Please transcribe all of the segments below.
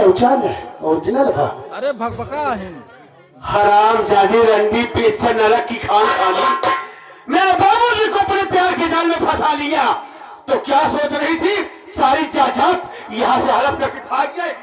उचाल है ओरिजिनल बा। अरे भगभका है हराम जादी रंडी पेश से नरक की खान साली, मेरे बाबूजी को अपने प्यार के जाल में फंसा लिया तो क्या सोच रही थी सारी जायदाद यहाँ से हड़प करके भाग जाए।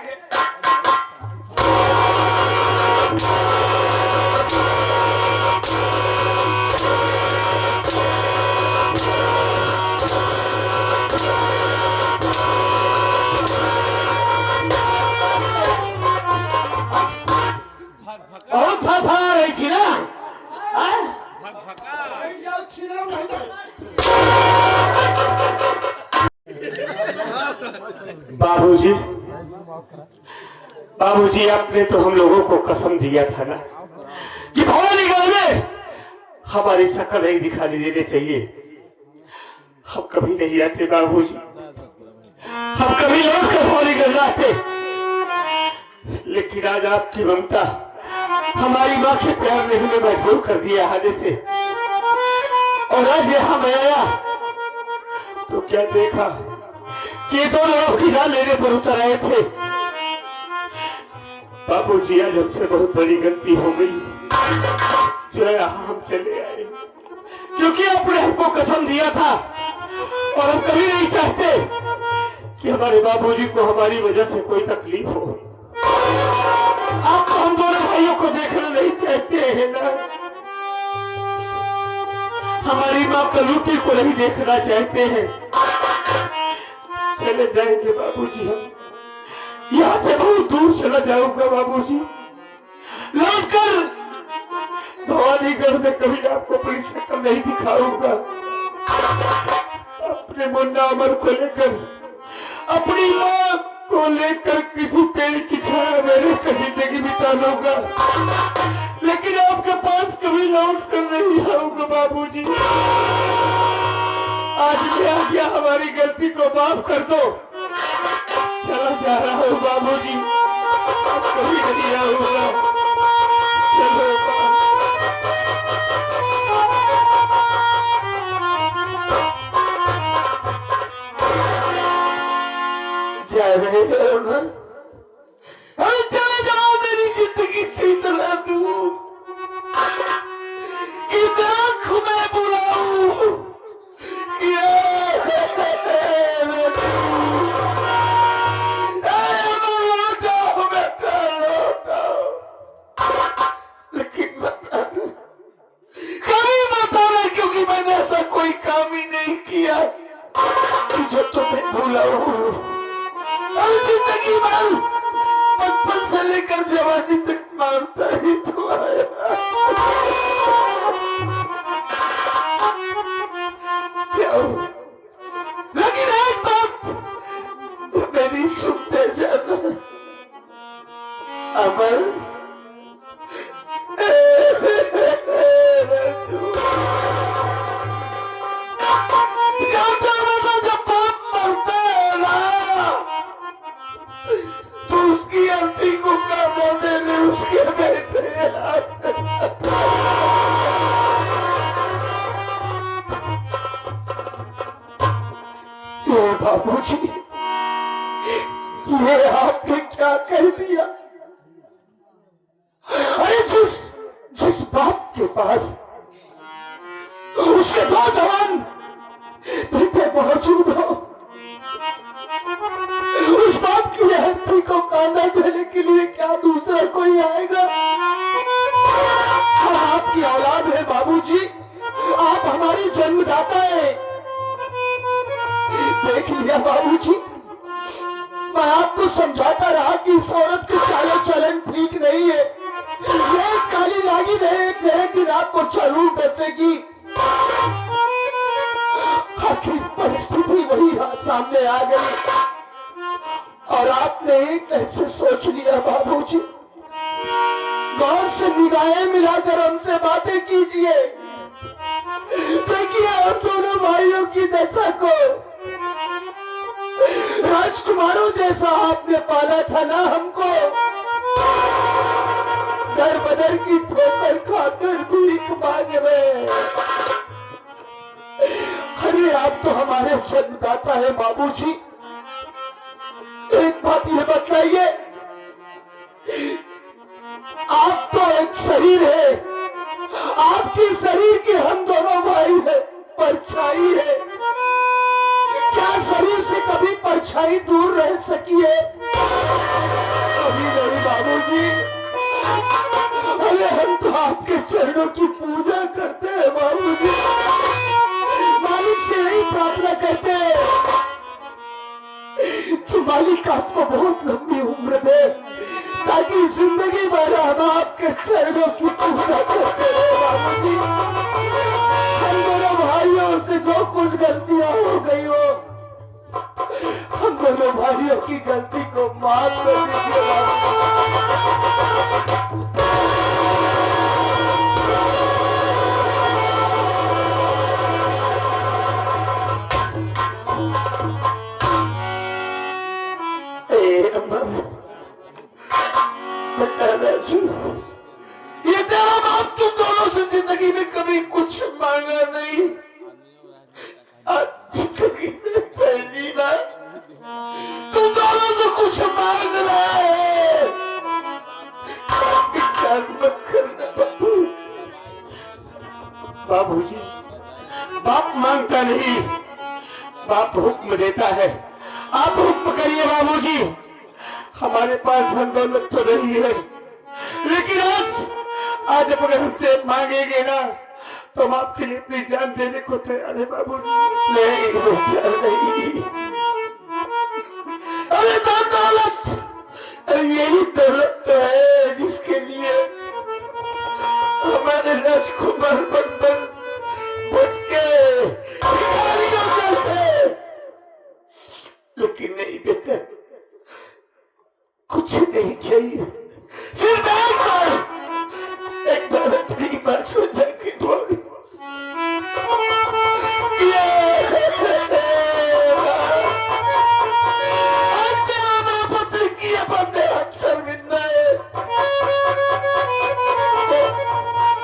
बहुत फफा रही थी ना। बाबूजी बाबूजी आपने तो हम लोगों को कसम दिया था ना कि भवानीगढ़ में हमारी शक्ल नहीं दिखाई देनी चाहिए। हम कभी नहीं आते बाबूजी, हम कभी लौट कर भवानीगढ़ आते, लेकिन आज आपकी ममता हमारी माँ के प्यार ने हमें मजबूर कर दिया आने से। और आज यहाँ मैं आया तो क्या देखा कि दो लोग की जान लेने पर उतर आए थे। बाबूजी आज हमसे बहुत बड़ी गलती हो गई जो यहाँ हम चले आए, क्योंकि आपने हमको कसम दिया था और हम कभी नहीं चाहते कि हमारे बाबूजी को हमारी वजह से कोई तकलीफ हो। आप तो हम दोनों भाइयों को देखना नहीं चाहते हैं ना, हमारी माँ कलूटी को नहीं देखना चाहते हैं। चले जाएंगे बाबूजी, हम यहाँ से बहुत दूर चला जाऊंगा बाबूजी, लौटकर भवानीगढ़ में कभी आपको अपनी शक्ल नहीं दिखाऊंगा। अपने मुन्ना अमर को लेकर, अपनी माँ को लेकर किसी पेड़ की छाया में रहकर जिंदगी बिता लूंगा, लेकिन आपके पास कभी लौट कर नहीं आऊंगा बाबूजी। आज मैं आ गया, हमारी गलती को माफ कर दो। चला जा रहा हूँ बाबूजी, कभी नहीं आऊंगा। चलो अरे चले जाओ मेरी जिंदगी से इतना दूर कि देख मैं बुलाऊं लेकिन कभी बताना, क्योंकि मैंने ऐसा कोई काम ही नहीं किया कि जो तुम्हें भुलाऊं। जिंदगी भर बचपन से लेकर जवानी तक मारता ही तो आया। जाओ, लेकिन एक बात मेरी सुनते जाना, अमर उसकी अर्थी को काटा देने उसके बेटे ये बाबूजी, ये आपने क्या कह दिया? अरे जिस बाप के पास उसके दो जवान बेटे मौजूद हो, उस बाप की हड्डी को कांधा देने के लिए क्या दूसरा कोई आएगा? हम आपकी औलाद है बाबूजी, आप हमारे जन्मदाता हैं। देख लिया बाबूजी, मैं आपको समझाता रहा कि इस औरत की चाल चलन ठीक नहीं है, ये काली नागिन है, एक न एक दिन आपको जरूर बचेगी। आखिर परिस्थिति वही सामने आ गई और आपने कैसे सोच लिया बाबूजी? गौर से निगाहें मिलाकर हमसे बातें कीजिए, देखिए हम दोनों भाइयों की दशा को। राजकुमारों जैसा आपने पाला था ना हमको, दर बदर की ठोकर खाकर भीख मांग रहे। अरे आप तो हमारे जन्मदाता है बाबूजी, बात यह बतलाइए, आप तो एक शरीर है, आपके शरीर के हम दोनों भाई है, परछाई है। क्या शरीर से कभी परछाई दूर रह सकी है? कभी नहीं बाबूजी। अरे हम तो आपके चरणों की पूजा करते हैं बाबूजी, मालिक से यही प्रार्थना करते हैं कि मालिक आपको बहुत लंबी उम्र दे, ताकि जिंदगी भर हम आपके चरणों की पूजा करते रहे बाबूजी। हम दोनों भाइयों से जो कुछ गलतियां हो गई हो, हम दोनों भाइयों की गलती को माफ कर दीजिए ये तेरा बाप तुम दोनों से जिंदगी में कभी कुछ मांगा नहीं, आज जिंदगी में पहली बार तुम दोनों से कुछ मांग रहा है। मत करना बाबू। बाबूजी, बाप मांगता नहीं, बाप हुक्म देता है। आप हुक्म करिए बाबूजी। हमारे पास धन दौलत तो नहीं है, लेकिन आज अगर हमसे मांगेंगे ना तो हम आपके लिए अपनी जान देने को तैयार है बाबूजी। नहीं, अरे धन दौलत, अरे यही दौलत तो है जिसके लिए हमारे राजकुमार बन भटके भिखारियों जैसे। लेकिन नहीं बेटा, कुछ नहीं चाहिए, सिर्फ एक बार अपनी बात सोचा के बोल। शर्मिंदा है,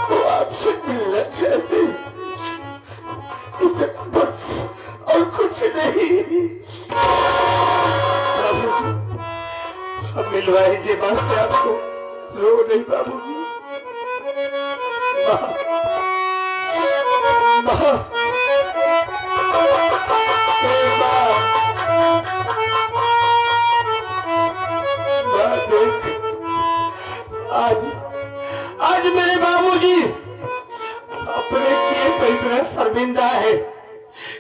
वो आपसे मिलना चाहते, इतना बस और कुछ नहीं। हम मिलवाएंगे माँ से आपको, रो नहीं बाबूजी। आज मेरे बाबूजी अपने किए पे इतना शर्मिंदा है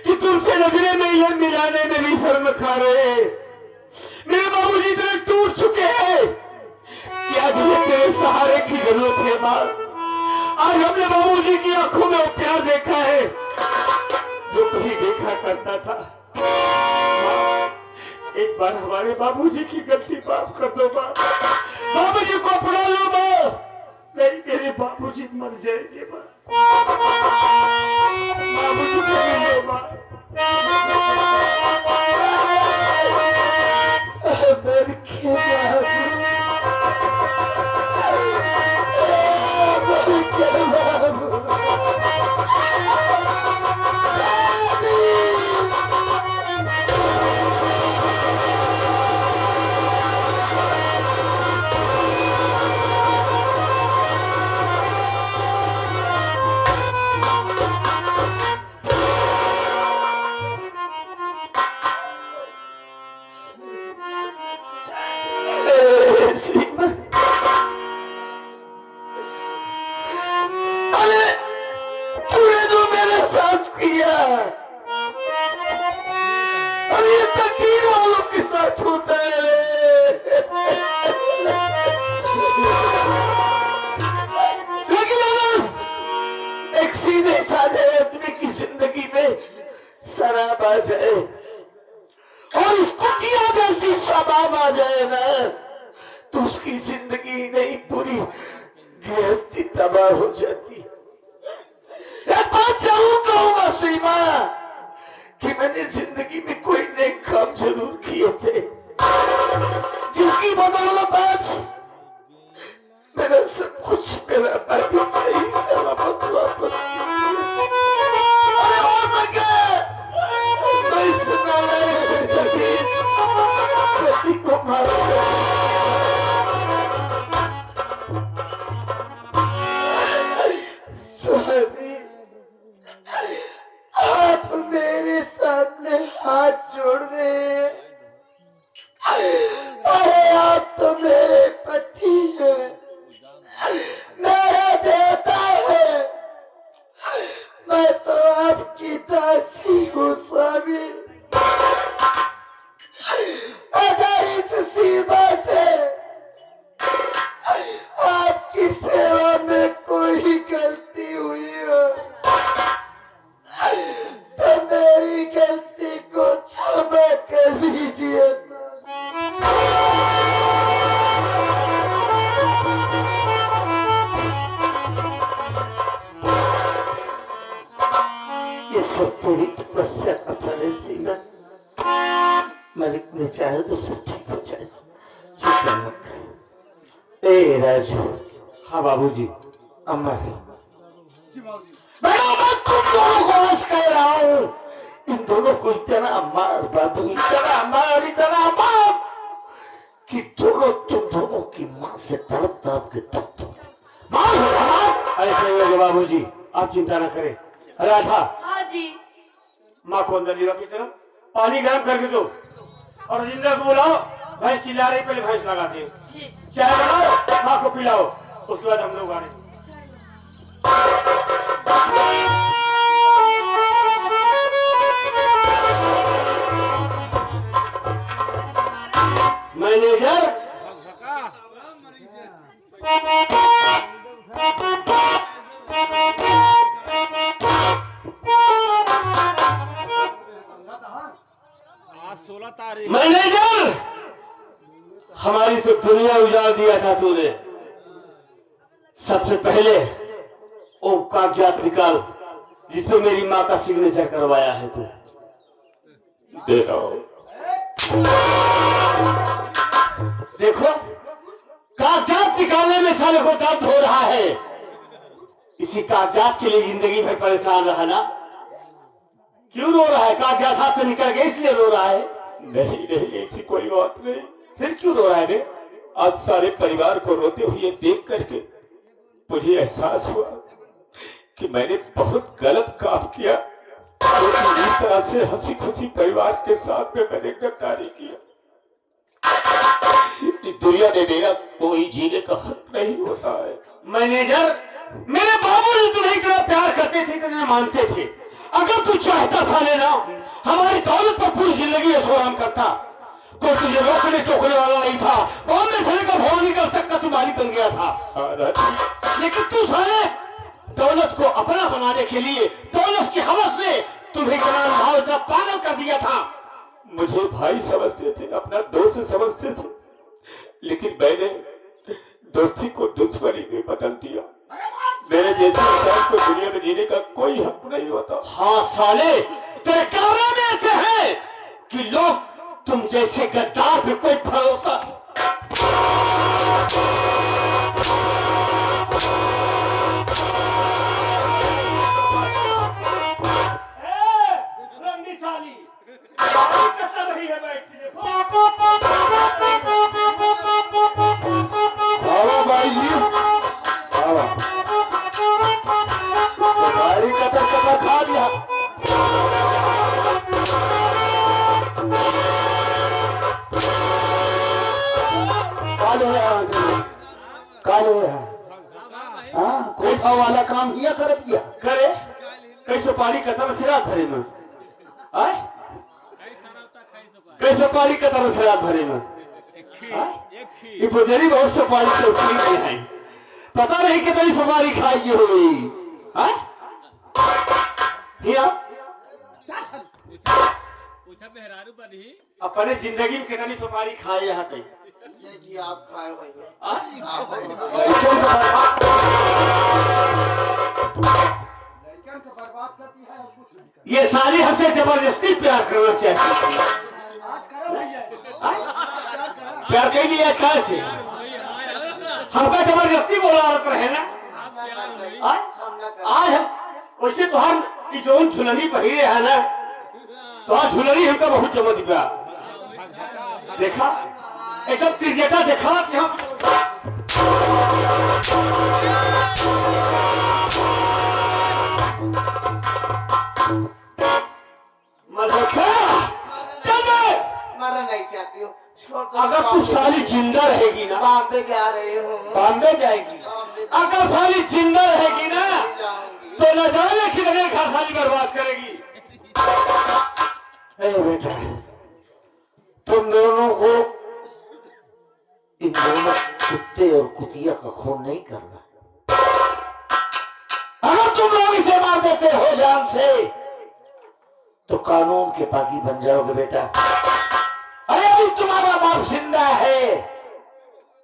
कि तुमसे नजरें नहीं मिलाने में भी शर्म खा रहे हैं। मेरे बाबूजी इतने टूट चुके हैं कि आज उन्हें तेरे सहारे की जरूरत है माँ। आज हमने बाबूजी की आंखों में वो प्यार देखा है जो कभी देखा करता था। माँ, एक बार हमारे बाबूजी की गलती माफ कर दो माँ। बाबूजी को अपना लो माँ, नहीं मेरे बाबूजी मर जाएंगे माँ। बाबूजी को ले लो माँ। अरे तूने जो मेरे साथ किया, अरे ये तकदीर वालों के साथ होता है। लेकिन अगर एक सीधे साधे अपने की जिंदगी में शराब आ जाए और इसको किया जैसी शबाब आ जाए ना, तो उसकी जिंदगी नहीं पूरी गृहस्थी तबाह हो जाती। एक बात जरूर कहूंगा सीमा कि मैंने जिंदगी में कोई नेक काम जरूर किए थे, जिसकी बदौलत आज मेरा सब कुछ मेरा मालिक सही सलामत वापस हो सके तो इस नारायण पति को मार दिया। स्वामी, आप मेरे सामने हाथ जोड़ रहे हैं। अरे आप तो मेरे पति हैं, मेरा देवता है, मैं तो आपकी दासी हूँ स्वामी। अगर इस सीमा से आपकी सेवा में कोई गलती हुई हो तो मेरी गलती को क्षमा कर दीजिए। ये सब तेरी तपस्या का फल है सीमा। मालिक ने चाहे तो सब ठीक हो जाए, चिंता मत कर। ए राजू। हाँ बाबूजी। अमर, मैं तुम दोनों को आज कह रहा हूँ, इन दोनों को इतना मार बाबू, इतना मार कि दोनों तुम दोनों की माँ से तड़प तड़प के तप तप मार। ऐसे ही होगा बाबूजी, आप चिंता न करें। राधा। हाँ जी। माँ को अंदर लीवा की तरफ पानी गर्म करके दो और जिंदा को बुलाओ। भैंस चिल्ला रही, पहले भैंस लगाते हैं, चाय बनाओ, माँ को पिलाओ, उसके बाद हम लोग आ रहे। मैनेजर, आज 16 तारीख। मैनेजर, हमारी तो दुनिया उजाड़ दिया था तूने। सबसे पहले वो कागजात निकाल जिसपे मेरी माँ का सिग्नेचर करवाया है तू। दे आओ। देखो, कागजात निकालने में साले को दर्द हो रहा है। इसी कागजात के लिए जिंदगी भर परेशान रहा ना। क्यों रो रहा है? कागजात हाथ से निकल गए इसलिए रो रहा है? नहीं नहीं, ऐसी कोई बात नहीं। फिर क्यों रो रहा है बे? आज सारे परिवार को रोते हुए देख करके मुझे एहसास हुआ कि मैंने बहुत गलत काम किया। लेकिन इस तरह से हंसी खुशी परिवार के साथ में मैंने गद्दारी किया। दुनिया ने मेरा कोई जीने का हक नहीं होता है। मैनेजर, मेरे बाबू ने तुम्हें इतना प्यार करते थे, इतना मानते थे। अगर तू चाहता साले ना, हमारी दौलत पर पूरी जिंदगी ऐशोआराम करता, कोई तुझे रोकने टोकने वाला नहीं था। बॉम्बे से लेकर भवानीगढ़ तक का तू मालिक बन गया था। लेकिन तू साले दौलत को अपना बनाने के लिए, दौलत की हवस ने तुम्हें इतना पागल कर दिया था। मुझे भाई समझते थे, अपना दोस्त समझते थे, लेकिन मैंने दोस्ती को दुश्मनी में बदल दिया। मेरे जैसे इंसान को दुनिया में जीने का कोई हक नहीं होता। हाँ साले, तेरे कारनामे ऐसे हैं कि लोग तुम जैसे गद्दार पे कोई भरोसा। रही है बैठ के देखो। भाई कतर कतर खा दिया। काले हाँ, कोठा वाला काम किया कर दिया करे। कैसे पानी कतर से रात भरे में आए, कैसे पानी कतर से रात भरे में ये बुजरी बहुत से पानी से उठी गई है। पता नहीं कितनी सुपारी खाएगी हुई अपने जिंदगी में कितनी सुपारी खाए यहाँ तक जी आप खाए भैया। ये साली हमसे जबरदस्ती प्यार करना चाहती है। आज करो भैया, प्यार कहीं नहीं आज कहा से हमका जबरदस्ती बोला रहे ना। आज हम वैसे तो हम जोन झुलनी पहिरे है ना, तो आज झुलनी हमका बहुत जमत गया। देखा एकदम तिरजेता देखा कि हम मल्होत्रा चल दे। मरना नहीं चाहती हूँ। छोड़ दो। अगर तू साली जिंदा रहेगी ना, बॉम्बे जा रही हूँ। बॉम्बे जाएगी। अगर साली जिंदा रहेगी ना जाऊंगी। तो न जाने कितने घर साली बर्बाद करेगी। ए बेटा, तुम दोनों को इन दोनों कुत्ते और कुतिया का खून नहीं करना। अगर तुम लोग इसे मार देते हो जान से तो कानून के बागी बन जाओगे बेटा। अरे अभी तुम्हारा बाप जिंदा है,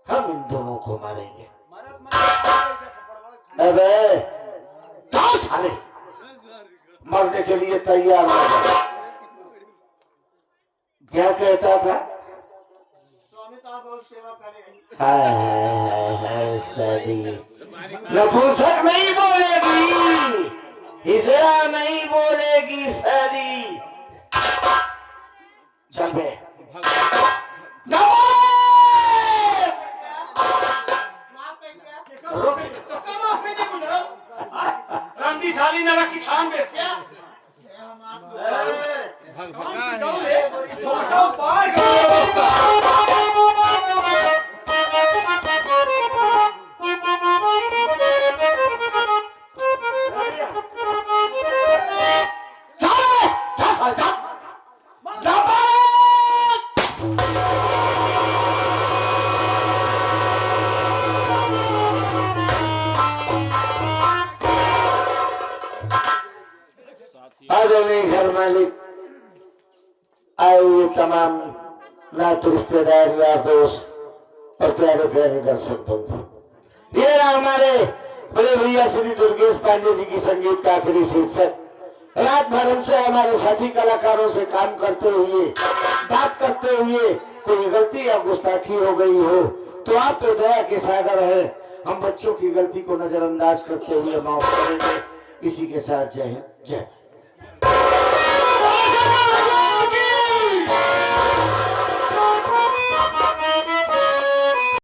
हम इन दोनों को मारेंगे। अबे कहाँ साले मरने के लिए तैयार हो जाए। क्या कहता था? स्वामी तो बहुत सेवा करेगी। हाय सदी नपुंसक नहीं बोलेगी, हिजड़ा नहीं बोलेगी सदी। चल बे रंदी साली न रखी खान बेसिया आदरणीय घर मालिक, आए हुए तमाम नाते रिश्तेदार, यार दोस्त और प्यारे प्यारे दर्शक बंधु, ये रहा हमारे बड़े भैया श्री दुर्गेश पांडे जी की संगीत का आखिरी शीर्षक। रात भर हमसे हमारे साथी कलाकारों से काम करते हुए, बात करते हुए कोई गलती या गुस्ताखी हो गई हो तो आप तो दया के सागर है, हम बच्चों की गलती को नजरअंदाज करते हुए माफ करेंगे। इसी के साथ जय हिंद, जय